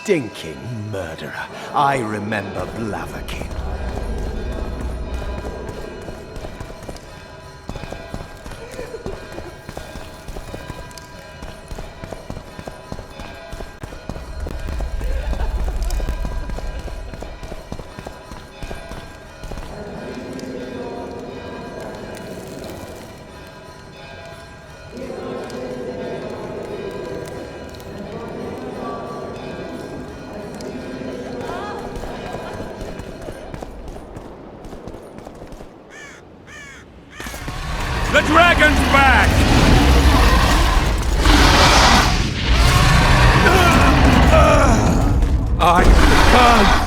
stinking murderer. I remember Blaviken. The dragon's back! I can't!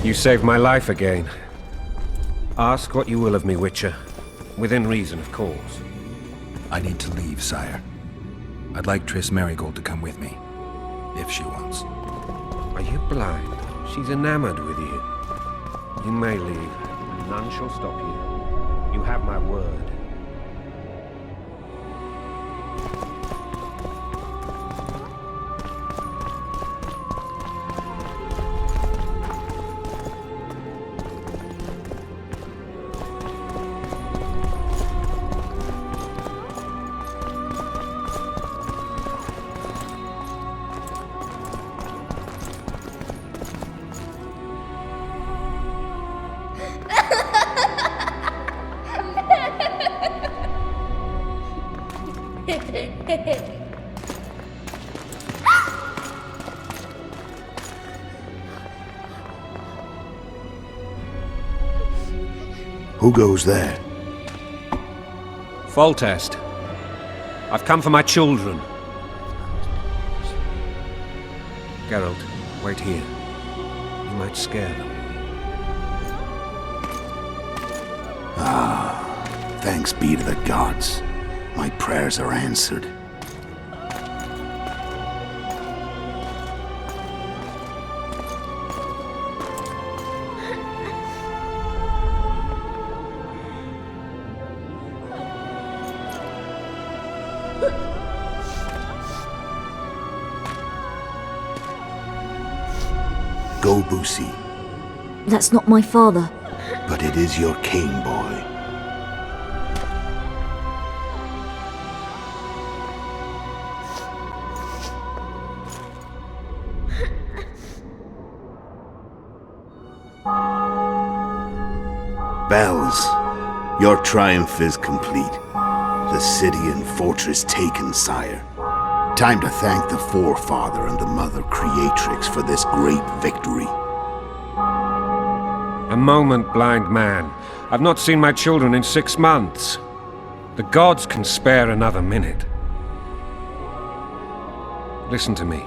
You saved my life again. Ask what you will of me, Witcher. Within reason, of course. I need to leave, sire. I'd like Triss Merigold to come with me, if she wants. Are you blind? She's enamored with you. You may leave, and none shall stop you. You have my word. Who goes there? Foltest. I've come for my children. Geralt, wait here. You might scare them. Thanks be to the gods. My prayers are answered. Go, Boosie. That's not my father. But it is your king, boy. Bells, your triumph is complete. The city and fortress taken, sire. Time to thank the Forefather and the Mother Creatrix for this great victory. A moment, blind man. I've not seen my children in 6 months. The gods can spare another minute. Listen to me.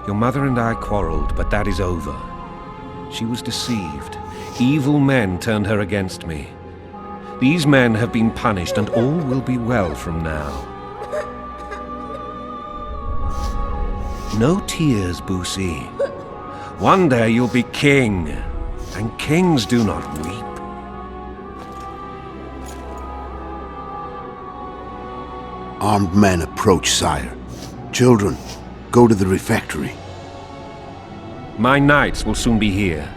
Your mother and I quarreled, but that is over. She was deceived. Evil men turned her against me. These men have been punished, and all will be well from now. No tears, Boosie. One day you'll be king, and kings do not weep. Armed men approach, sire. Children, go to the refectory. My knights will soon be here.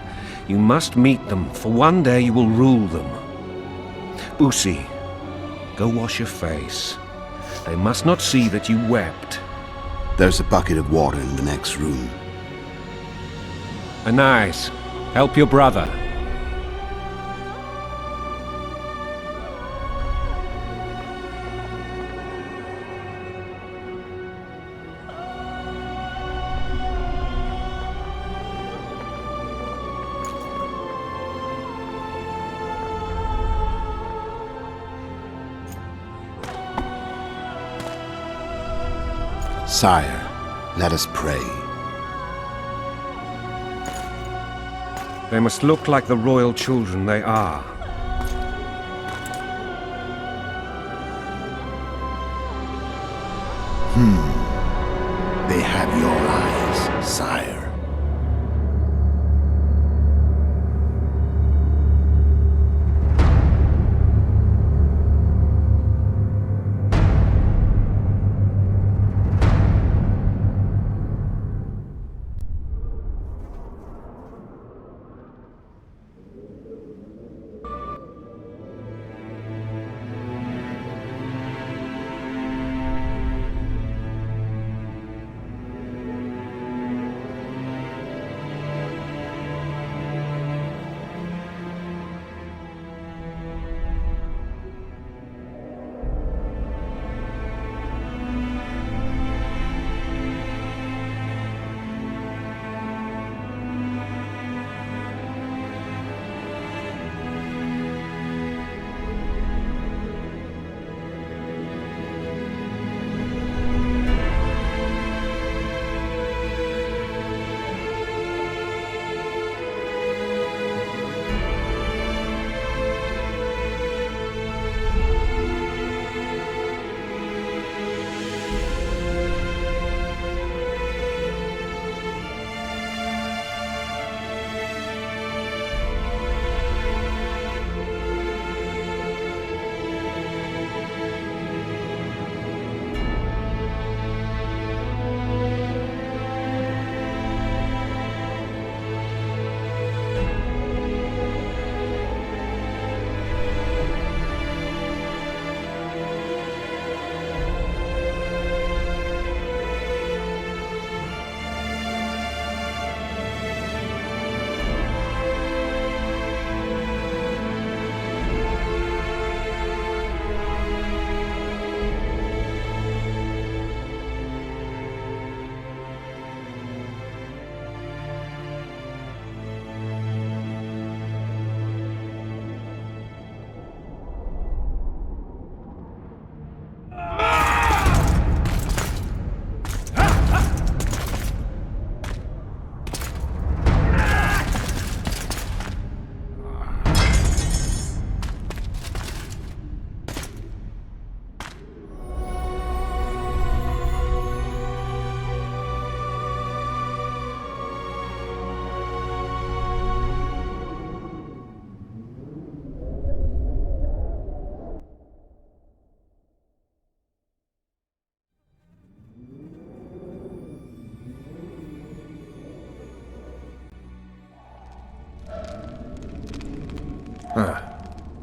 You must meet them, for one day you will rule them. Boosie, go wash your face. They must not see that you wept. There's a bucket of water in the next room. Anais, help your brother. Sire, let us pray. They must look like the royal children they are. They have your eyes, sire.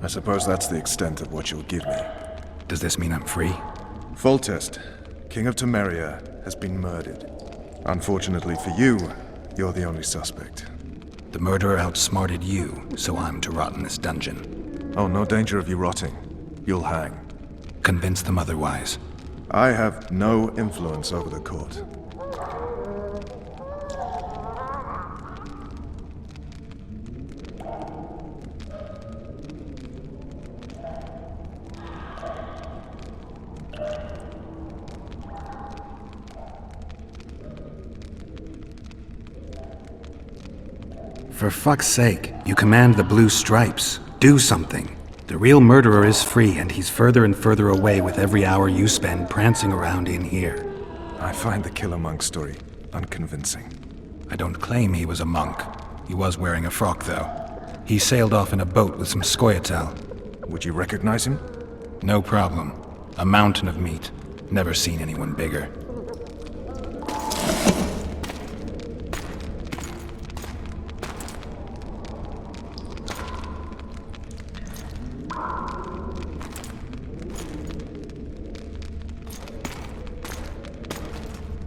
I suppose that's the extent of what you'll give me. Does this mean I'm free? Foltest, King of Temeria, has been murdered. Unfortunately for you, you're the only suspect. The murderer outsmarted you, so I'm to rot in this dungeon. Oh, no danger of you rotting. You'll hang. Convince them otherwise. I have no influence over the court. For fuck's sake, you command the blue stripes. Do something. The real murderer is free, and he's further and further away with every hour you spend prancing around in here. I find the Killer Monk story unconvincing. I don't claim he was a monk. He was wearing a frock, though. He sailed off in a boat with some Scoia'tael. Would you recognize him? No problem. A mountain of meat. Never seen anyone bigger.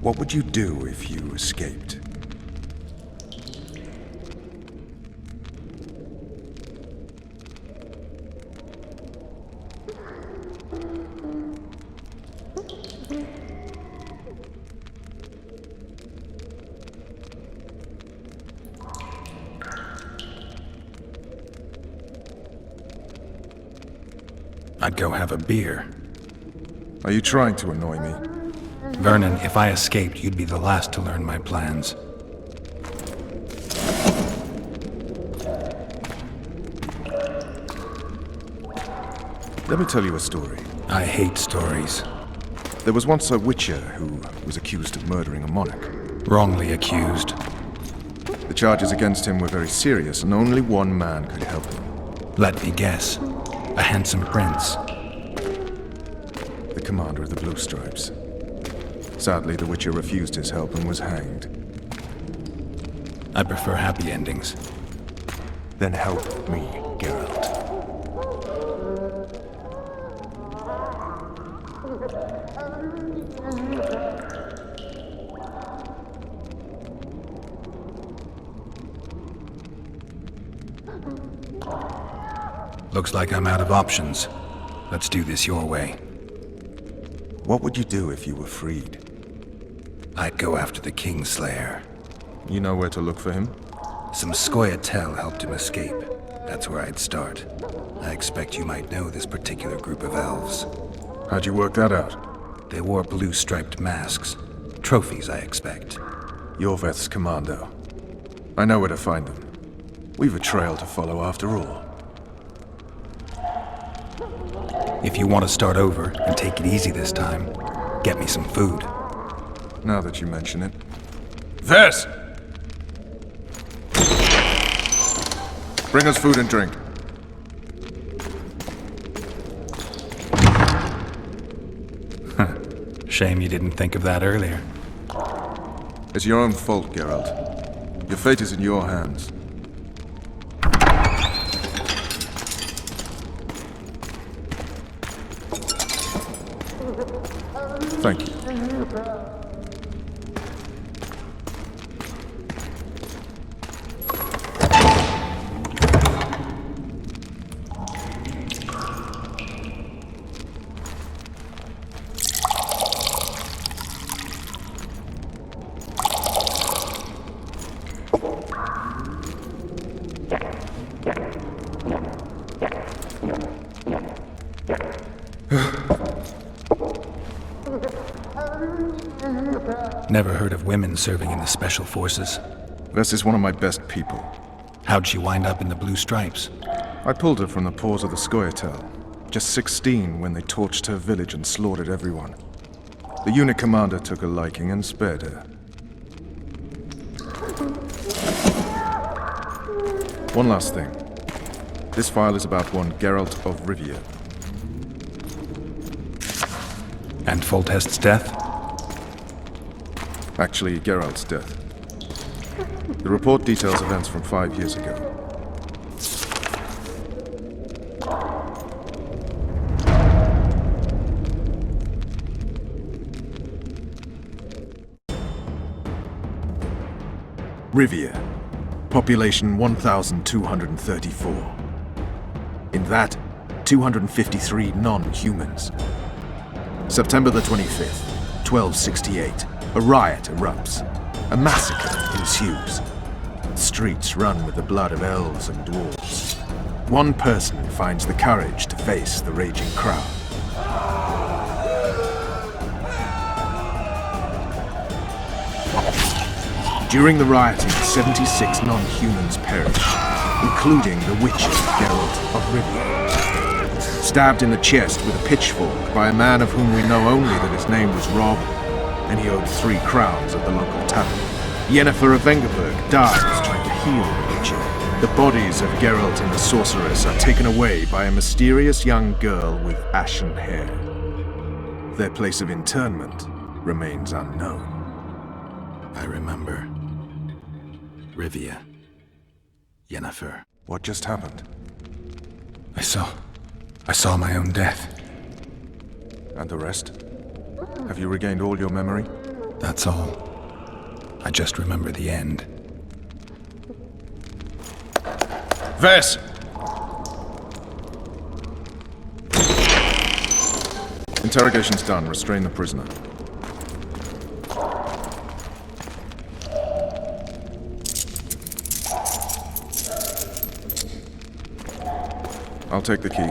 What would you do if you escaped? I'd go have a beer. Are you trying to annoy me? Vernon, if I escaped, you'd be the last to learn my plans. Let me tell you a story. I hate stories. There was once a witcher who was accused of murdering a monarch. Wrongly accused. The charges against him were very serious, and only one man could help him. Let me guess. A handsome prince. The commander of the Blue Stripes. Sadly, the witcher refused his help and was hanged. I prefer happy endings. Then help me, Geralt. Looks like I'm out of options. Let's do this your way. What would you do if you were freed? I'd go after the Kingslayer. You know where to look for him? Some Scoia'tael helped him escape. That's where I'd start. I expect you might know this particular group of elves. How'd you work that out? They wore blue-striped masks. Trophies, I expect. Yorveth's commando. I know where to find them. We've a trail to follow after all. If you want to start over and take it easy this time, get me some food. Now that you mention it. Ves! Bring us food and drink. Shame you didn't think of that earlier. It's your own fault, Geralt. Your fate is in your hands. Thank you. Never heard of women serving in the Special Forces. Ves is one of my best people. How'd she wind up in the Blue Stripes? I pulled her from the paws of the Scoia'tael. Just 16 when they torched her village and slaughtered everyone. The unit commander took a liking and spared her. One last thing. This file is about one Geralt of Rivia. And Foltest's death? Actually, Geralt's death. The report details events from 5 years ago. Rivia. Population 1,234. In that, 253 non-humans. September the 25th, 1268. A riot erupts. A massacre ensues. Streets run with the blood of elves and dwarves. One person finds the courage to face the raging crowd. During the rioting, 76 non-humans perish, including the witcher Geralt of Rivia. Stabbed in the chest with a pitchfork by a man of whom we know only that his name was Rob, and he owed 3 crowns at the local tavern. Yennefer of Vengerberg dies trying to heal the witcher. The bodies of Geralt and the sorceress are taken away by a mysterious young girl with ashen hair. Their place of internment remains unknown. I remember. Rivia. Yennefer. What just happened? I saw my own death. And the rest? Have you regained all your memory? That's all. I just remember the end. Ves! Interrogation's done. Restrain the prisoner. I'll take the key.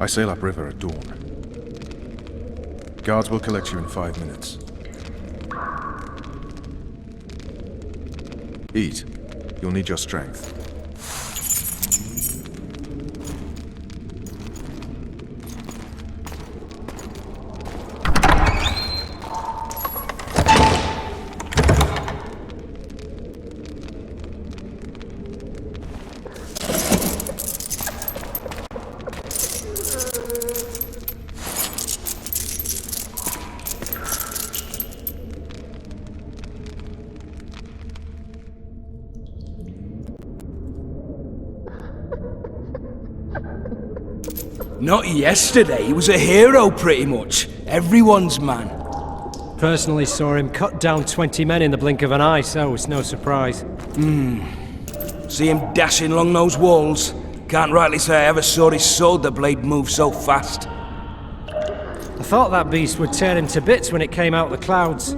I sail upriver at dawn. Guards will collect you in 5 minutes. Eat. You'll need your strength. Not yesterday, he was a hero pretty much. Everyone's man. Personally saw him cut down 20 men in the blink of an eye, so it's no surprise. See him dashing along those walls. Can't rightly say I ever saw his sword the blade move so fast. I thought that beast would tear him to bits when it came out of the clouds.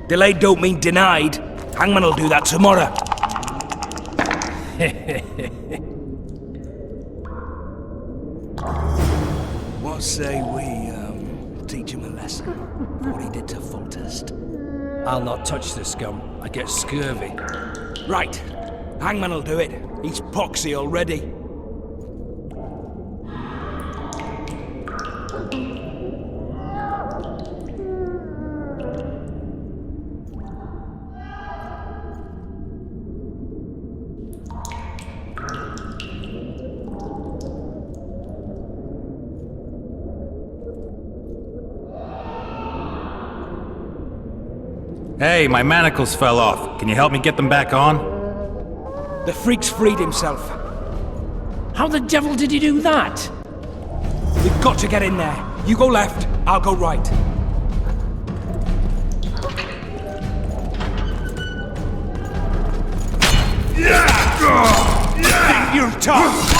Delayed don't mean denied. Hangman'll do that tomorrow. What say we, teach him a lesson? What he did to Foltest. I'll not touch the scum. I get scurvy. Right. Hangman'll do it. He's poxy already. Hey, my manacles fell off. Can you help me get them back on? The freak's freed himself. How the devil did he do that? We've got to get in there. You go left, I'll go right. Think you're tough!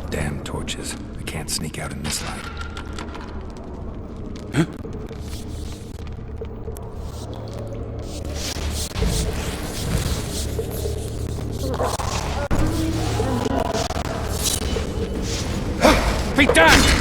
Damn torches. I can't sneak out in this light. Feet down!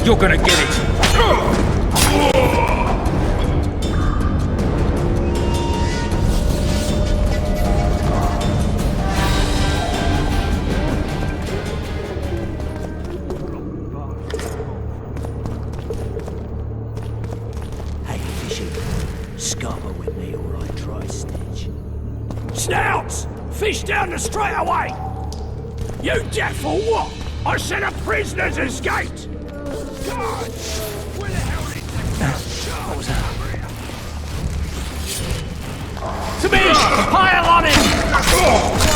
You're gonna get it! Hey, Fishy. Scupper with me, alright, try Stitch. Snouts! Fish down the straightaway! You deaf or what? I said a prisoner's escaped! God! Where the hell did What was that? To me! Pile on it!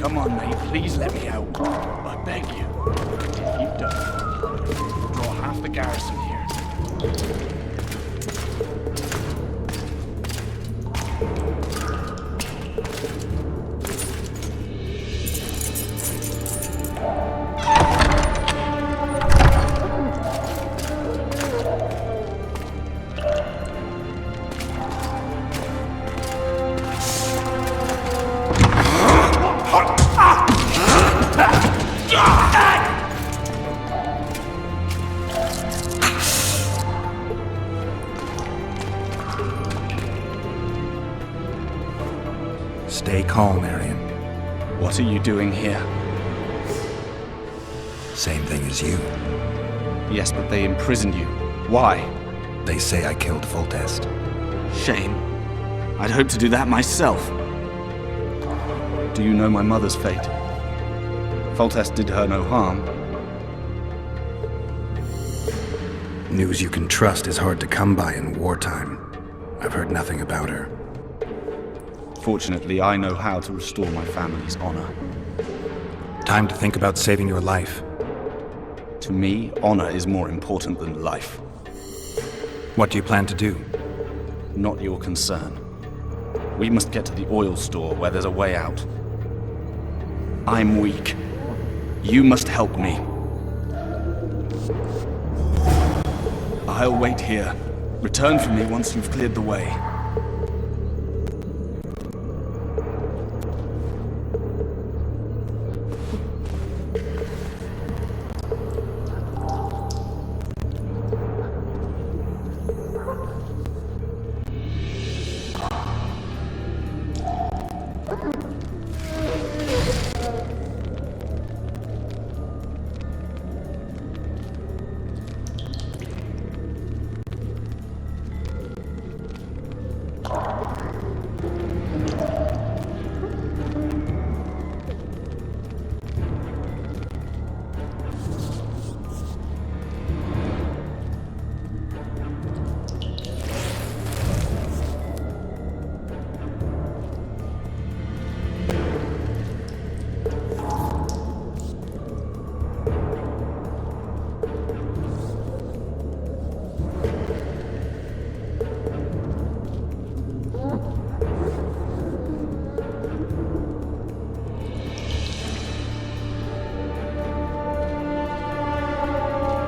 Come on, mate, please let me out. I beg you. If you don't, you'll draw half the garrison here. Stay calm, Arian. What are you doing here? Same thing as you. Yes, but they imprisoned you. Why? They say I killed Foltest. Shame. I'd hoped to do that myself. Do you know my mother's fate? Foltest did her no harm. News you can trust is hard to come by in wartime. I've heard nothing about her. Fortunately, I know how to restore my family's honor. Time to think about saving your life. To me, honor is more important than life. What do you plan to do? Not your concern. We must get to the oil store where there's a way out. I'm weak. You must help me. I'll wait here. Return for me once you've cleared the way.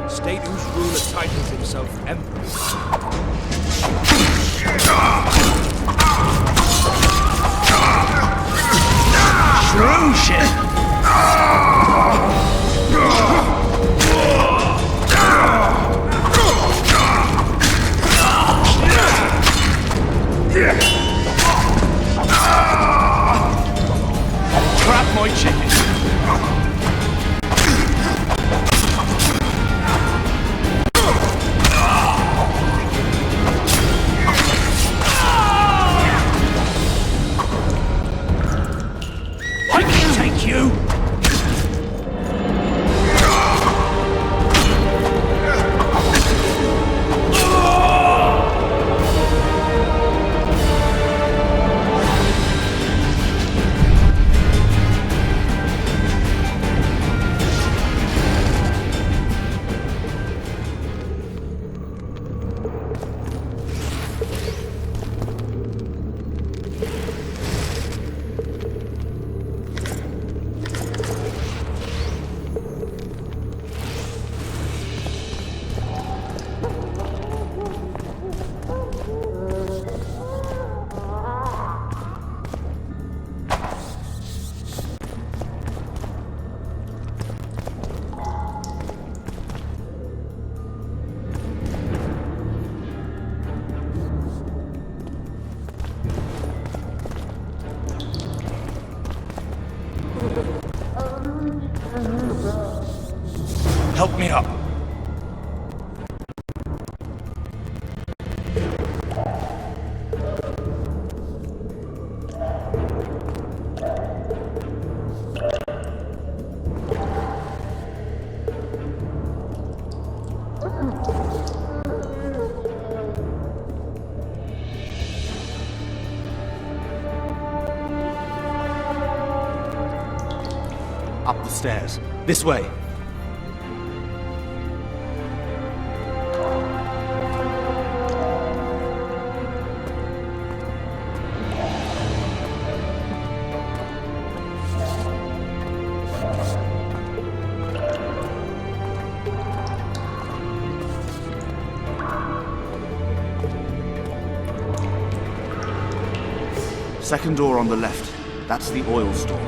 State whose ruler titles himself emperor. True shit! Trap my chicken! Help me up. Up the stairs. This way. Second door on the left. That's the oil store.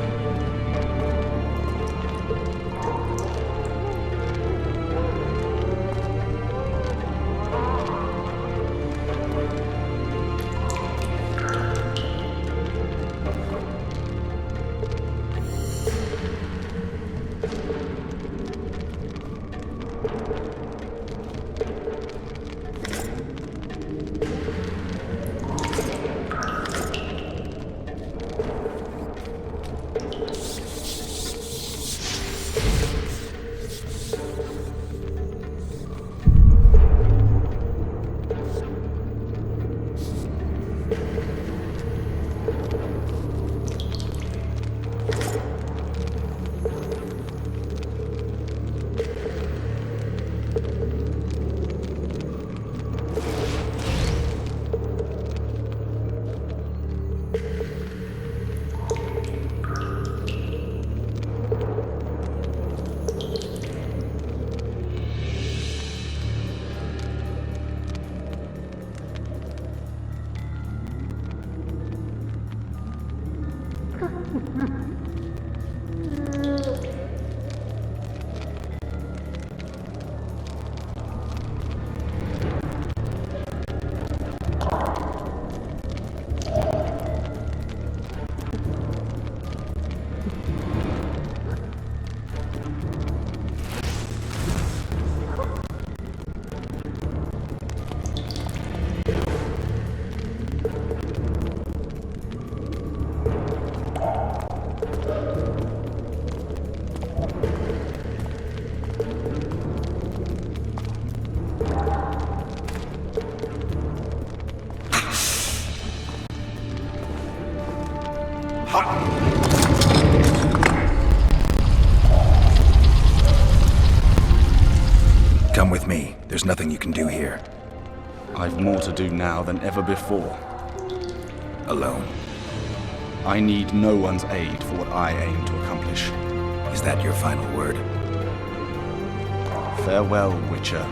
Come with me. There's nothing you can do here. I've more to do now than ever before. Alone. I need no one's aid for what I aim to accomplish. Is that your final word? Farewell, Witcher.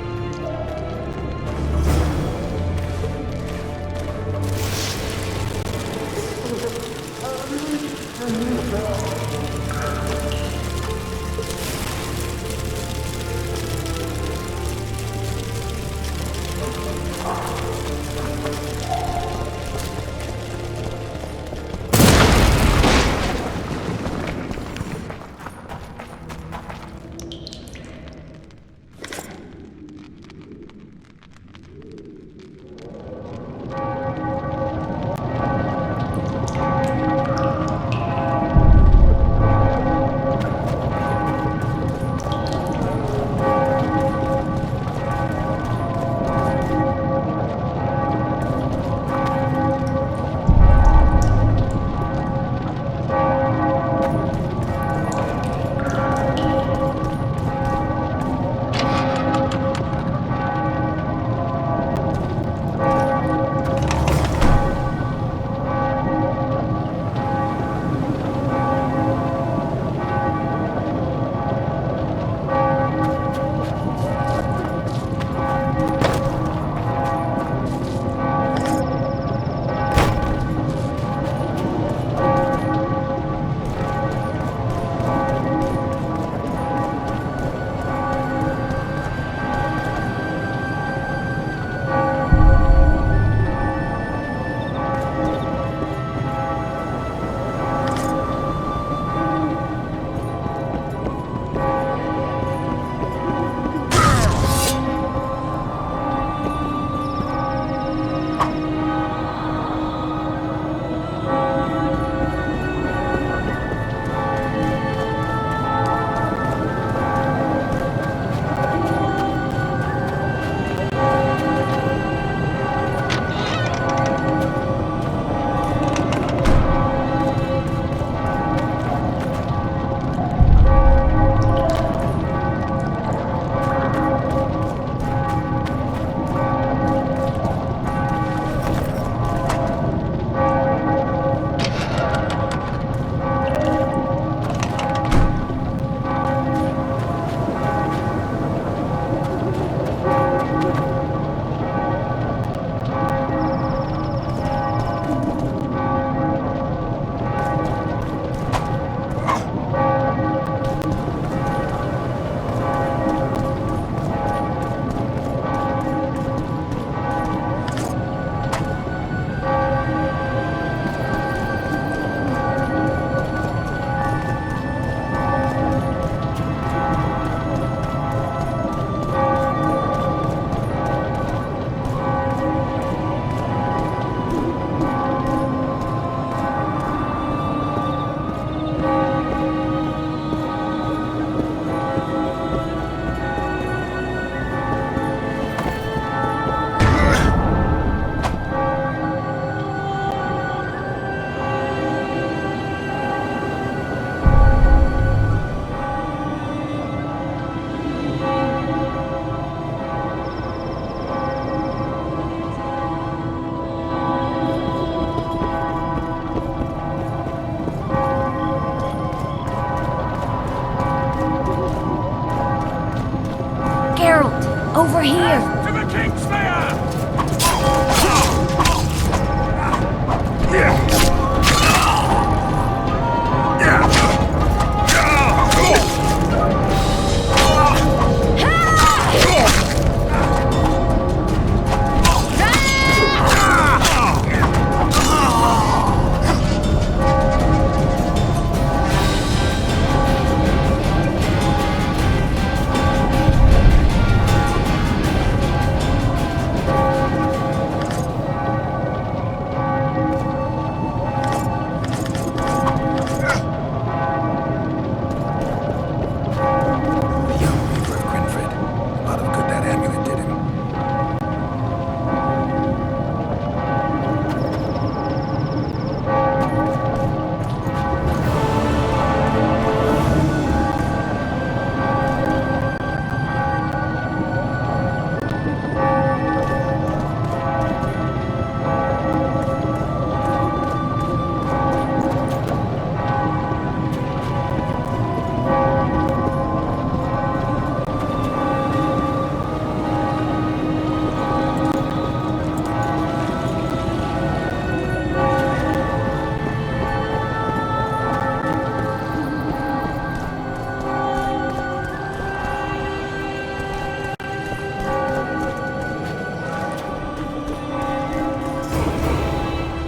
Over here! To the Kingslayer!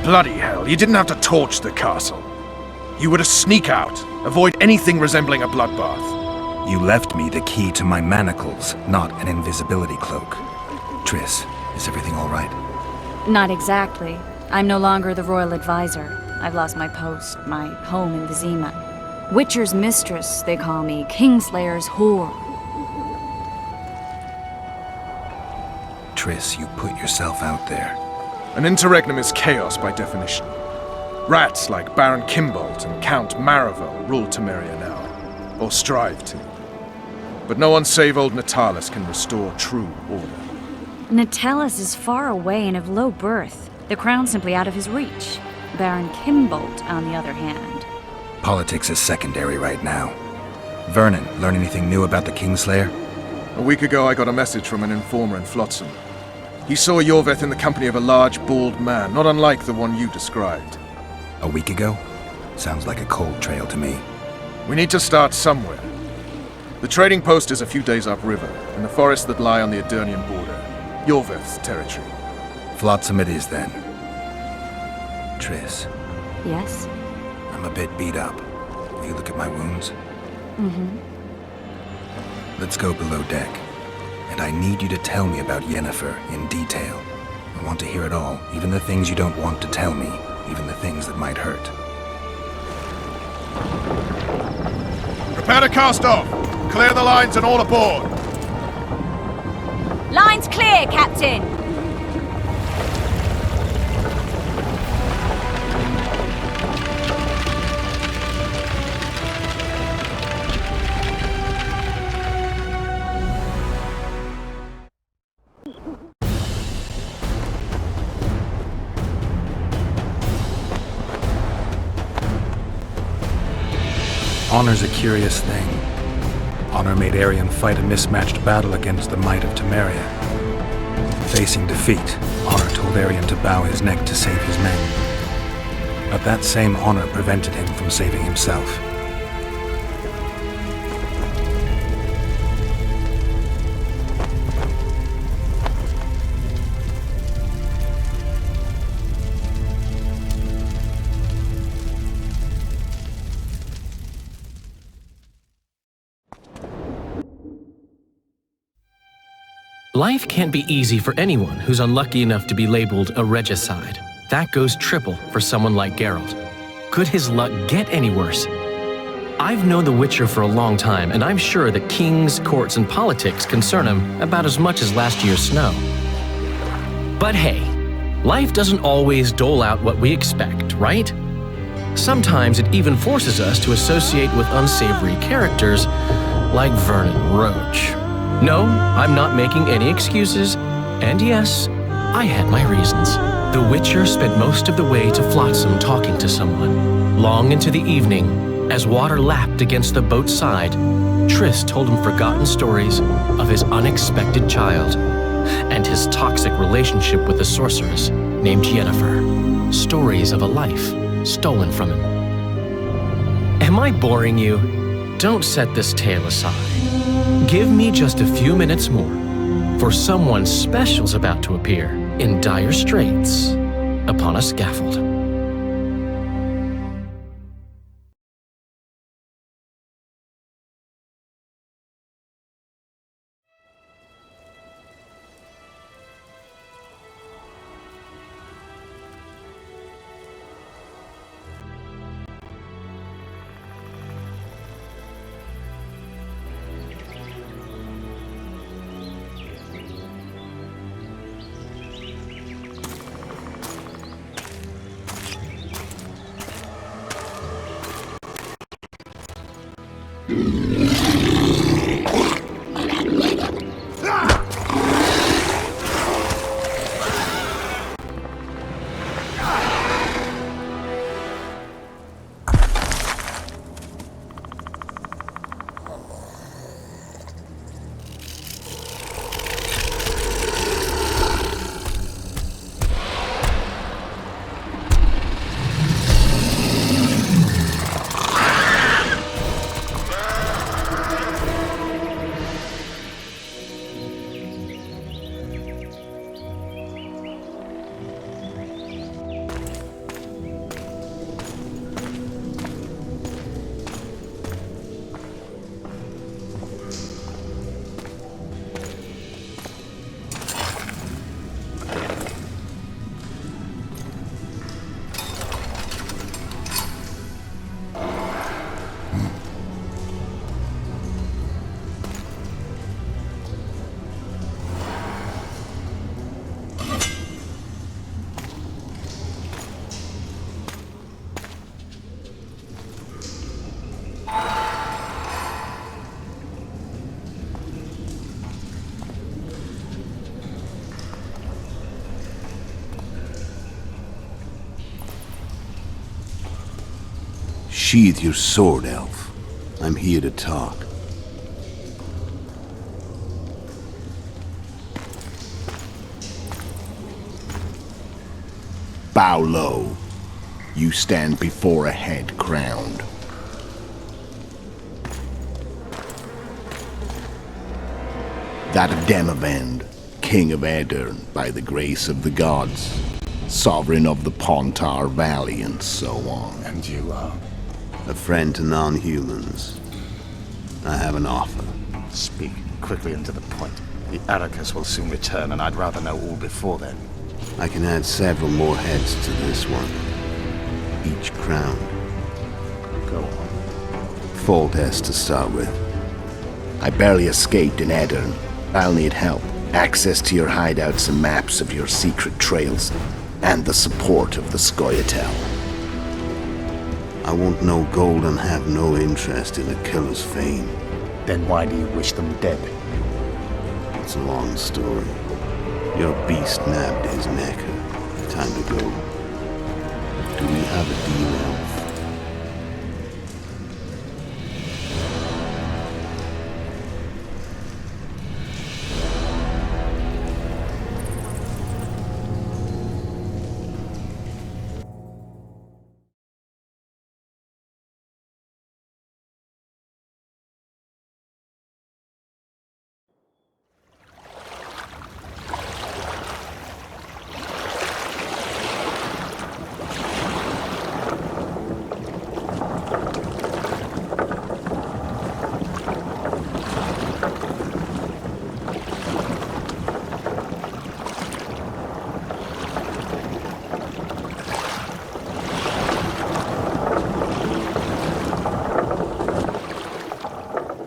Bloody hell, you didn't have to torch the castle. You were to sneak out, avoid anything resembling a bloodbath. You left me the key to my manacles, not an invisibility cloak. Triss, is everything all right? Not exactly. I'm no longer the royal advisor. I've lost my post, my home in Vizima. Witcher's mistress, they call me. Kingslayer's whore. Triss, you put yourself out there. An interregnum is chaos by definition. Rats like Baron Kimbolt and Count Maravel rule Temeria now, or strive to. But no one save old Natalis can restore true order. Natalis is far away and of low birth. The crown's simply out of his reach. Baron Kimbolt, on the other hand. Politics is secondary right now. Vernon, learn anything new about the Kingslayer? A week ago I got a message from an informer in Flotsam. He saw Yorveth in the company of a large, bald man, not unlike the one you described. A week ago? Sounds like a cold trail to me. We need to start somewhere. The trading post is a few days upriver, in the forests that lie on the Edirnian border. Yorveth's territory. Flotsam it is, then. Triss. Yes? I'm a bit beat up. Will you look at my wounds? Mm-hmm. Let's go below deck. And I need you to tell me about Yennefer in detail. I want to hear it all, even the things you don't want to tell me, even the things that might hurt. Prepare to cast off! Clear the lines and all aboard! Line's clear, Captain! Honor's a curious thing. Honor made Arion fight a mismatched battle against the might of Temeria. Facing defeat, Honor told Arion to bow his neck to save his men. But that same honor prevented him from saving himself. Life can't be easy for anyone who's unlucky enough to be labeled a regicide. That goes triple for someone like Geralt. Could his luck get any worse? I've known the Witcher for a long time, and I'm sure that kings, courts, and politics concern him about as much as last year's snow. But hey, life doesn't always dole out what we expect, right? Sometimes it even forces us to associate with unsavory characters like Vernon Roach. No, I'm not making any excuses, and yes, I had my reasons. The Witcher spent most of the way to Flotsam talking to someone. Long into the evening, as water lapped against the boat's side, Triss told him forgotten stories of his unexpected child and his toxic relationship with a sorceress named Yennefer. Stories of a life stolen from him. Am I boring you? Don't set this tale aside. Give me just a few minutes more, for someone special's about to appear in dire straits upon a scaffold. Sheathe your sword, elf. I'm here to talk. Bow low. You stand before a head crowned. That of Demavend, King of Aedirn, by the grace of the gods, sovereign of the Pontar Valley, and so on. And you are? A friend to non-humans. I have an offer. Speak quickly and to the point. The Arrakis will soon return, and I'd rather know all before then. I can add several more heads to this one. Each crowned. Go on. Foltest to start with. I barely escaped in Aedirn. I'll need help. Access to your hideouts and maps of your secret trails, and the support of the Scoia'tael. I want no gold and have no interest in a killer's fame. Then why do you wish them dead? It's a long story. Your beast nabbed his neck. Time to go. Do we have a deal, elf?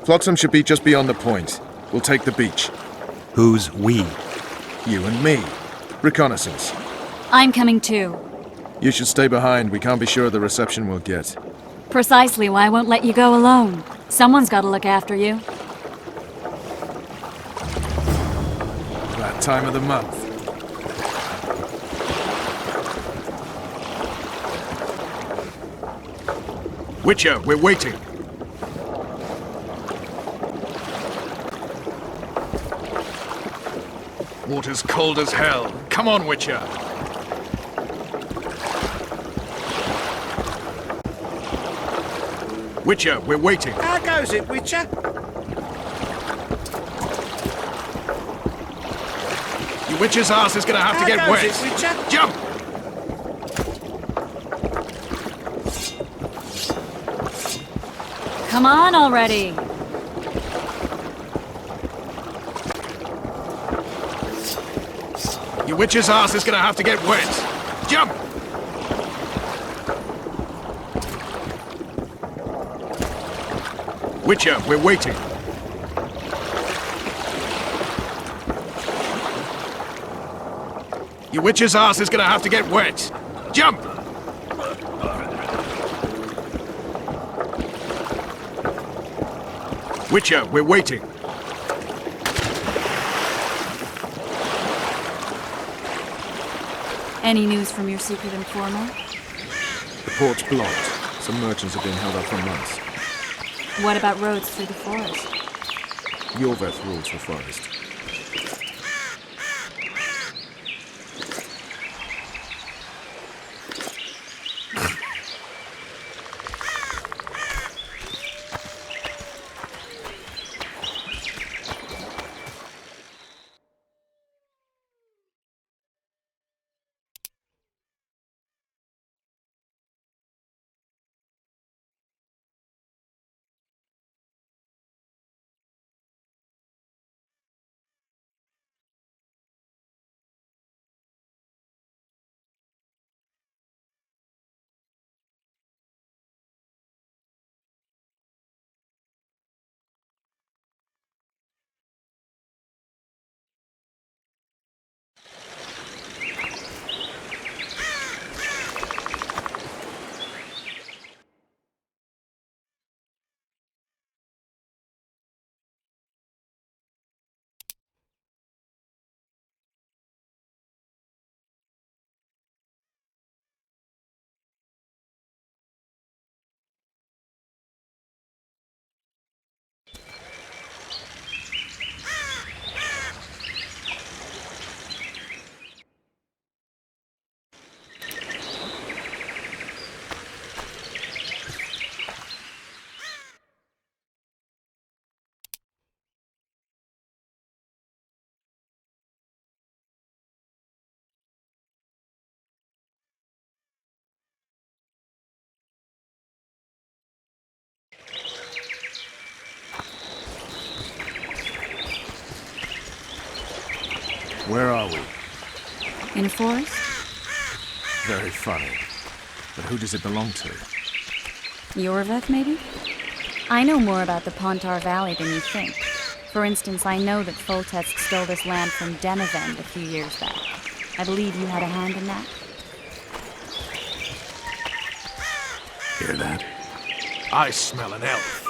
Flotsam should be just beyond the point. We'll take the beach. Who's we? You and me. Reconnaissance. I'm coming too. You should stay behind. We can't be sure of the reception we'll get. Precisely why I won't let you go alone. Someone's got to look after you. That time of the month. Witcher, we're waiting. Water's cold as hell. Come on, Witcher. Witcher, we're waiting. How goes it, Witcher? Your Witcher's ass is gonna have to get How wet. goes it, Witcher? Jump! Come on already. Your Witcher's ass is gonna have to get wet. Jump! Witcher, we're waiting. Your Witcher's ass is gonna have to get wet. Jump! Witcher, we're waiting. Any news from your secret informer? The port's blocked. Some merchants have been held up for months. What about roads through the forest? Yorveth rules the forest. Where are we? In a forest? Very funny. But who does it belong to? Yorveth, maybe? I know more about the Pontar Valley than you think. For instance, I know that Foltest stole this land from Demavend a few years back. I believe you had a hand in that. Hear that? I smell an elf.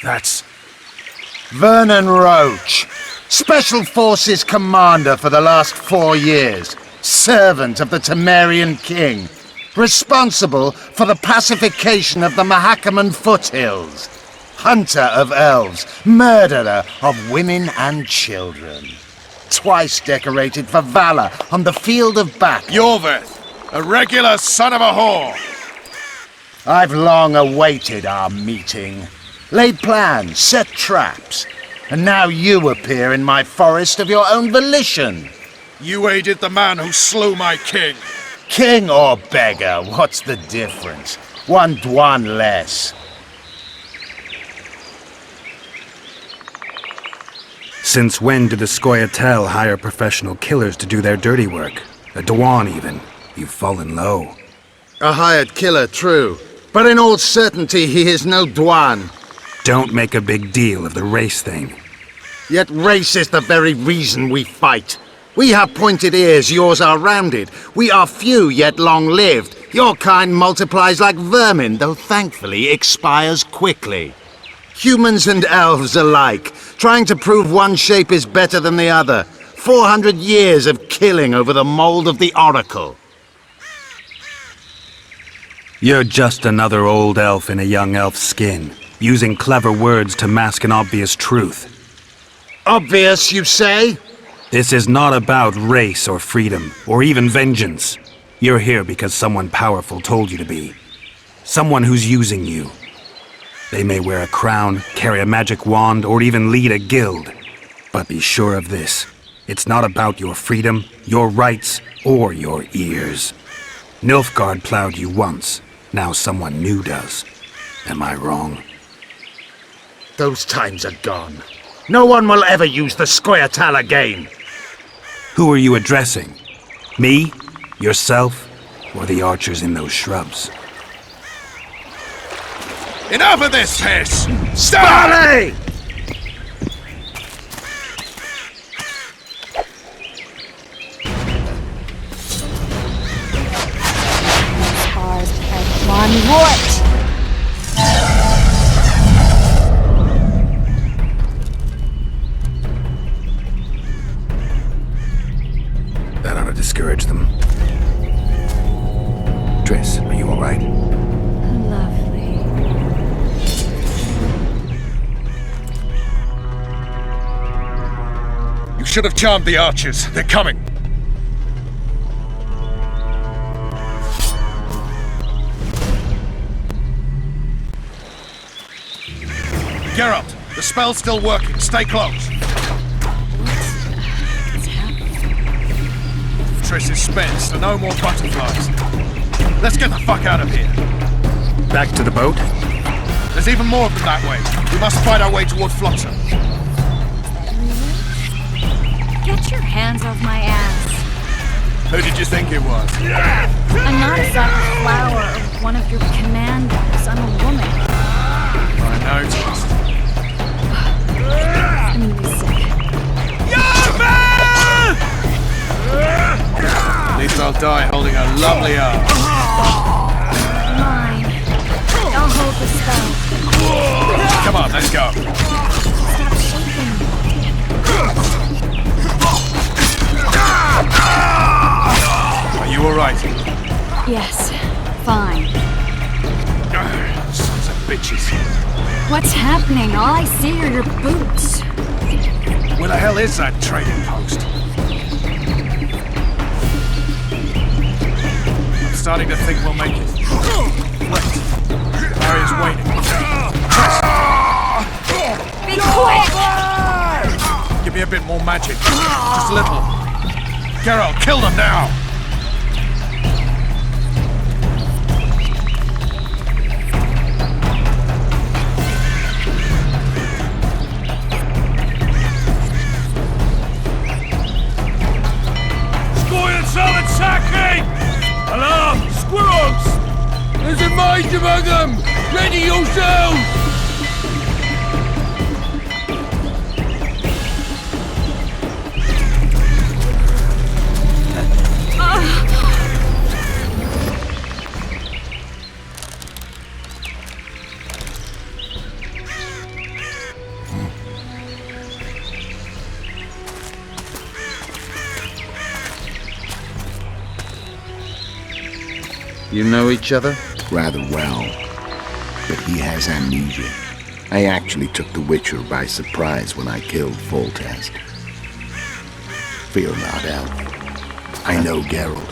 That's Vernon Roach, Special Forces Commander for the last 4 years, servant of the Temerian King, responsible for the pacification of the Mahakaman foothills, hunter of elves, murderer of women and children, twice decorated for valor on the field of battle. Yorveth, a regular son of a whore! I've long awaited our meeting. Laid plans, set traps, and now you appear in my forest of your own volition. You aided the man who slew my king. King or beggar, what's the difference? One Dwan less. Since when do the Scoia'tael hire professional killers to do their dirty work? A Dwan even. You've fallen low. A hired killer, true. But in all certainty, he is no Dwan. Don't make a big deal of the race thing. Yet race is the very reason we fight. We have pointed ears, yours are rounded. We are few, yet long-lived. Your kind multiplies like vermin, though thankfully expires quickly. Humans and elves alike, trying to prove one shape is better than the other. 400 years of killing over the mold of the Oracle. You're just another old elf in a young elf's skin, using clever words to mask an obvious truth. Obvious, you say? This is not about race or freedom, or even vengeance. You're here because someone powerful told you to be. Someone who's using you. They may wear a crown, carry a magic wand, or even lead a guild. But be sure of this. It's not about your freedom, your rights, or your ears. Nilfgaard plowed you once. Now someone new does. Am I wrong? Those times are gone. No one will ever use the Scoia'tael again. Who are you addressing? Me? Yourself? Or the archers in those shrubs? Enough of this piss! Stop! One Wart! That ought to discourage them. Triss, are you all right? Lovely. You should have charmed the archers. They're coming. Geralt, the spell's still working. Stay close. Triss is spent, so no more butterflies. Let's get the fuck out of here. Back to the boat? There's even more of them that way. We must fight our way toward Flotsam. Get your hands off my ass. Who did you think it was? I'm not a sack of flour or one of your commandos. I'm a woman. I noticed. I'm gonna be sick. At least I'll die holding a lovely arm. Mine. I'll hold the spell. Come on, let's go. Stop shaking. Are you alright? Yes. Fine. Sons of bitches. What's happening? All I see are your boots. Where the hell is that trading post? I'm starting to think we'll make it. Wait. Barrier's waiting. Be quick! Give me a bit more magic. Just a little. Geralt, kill them now! Attacking! Alarm! Squirrels! There's a mage among them! Ready yourselves! You know each other? Rather well. But he has amnesia. I actually took the Witcher by surprise when I killed Foltest. Fear not, Elf. I know Geralt.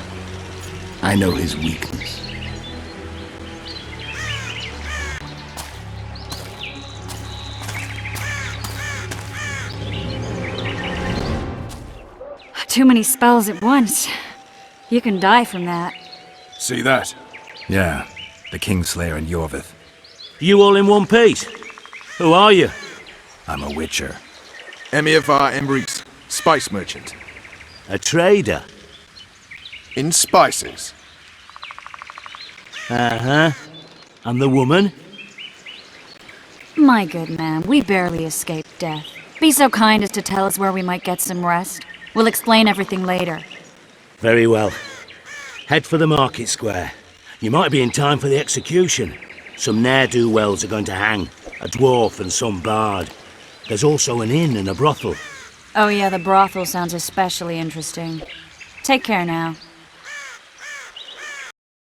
I know his weakness. Too many spells at once. You can die from that. See that? Yeah, the Kingslayer and Yorvith. You all in one piece? Who are you? I'm a Witcher. Emiavar Embrick's spice merchant. A trader? In spices. Uh-huh. And the woman? My good man, we barely escaped death. Be so kind as to tell us where we might get some rest. We'll explain everything later. Very well. Head for the market square. You might be in time for the execution. Some ne'er-do-wells are going to hang. A dwarf and some bard. There's also an inn and a brothel. Oh yeah, the brothel sounds especially interesting. Take care now.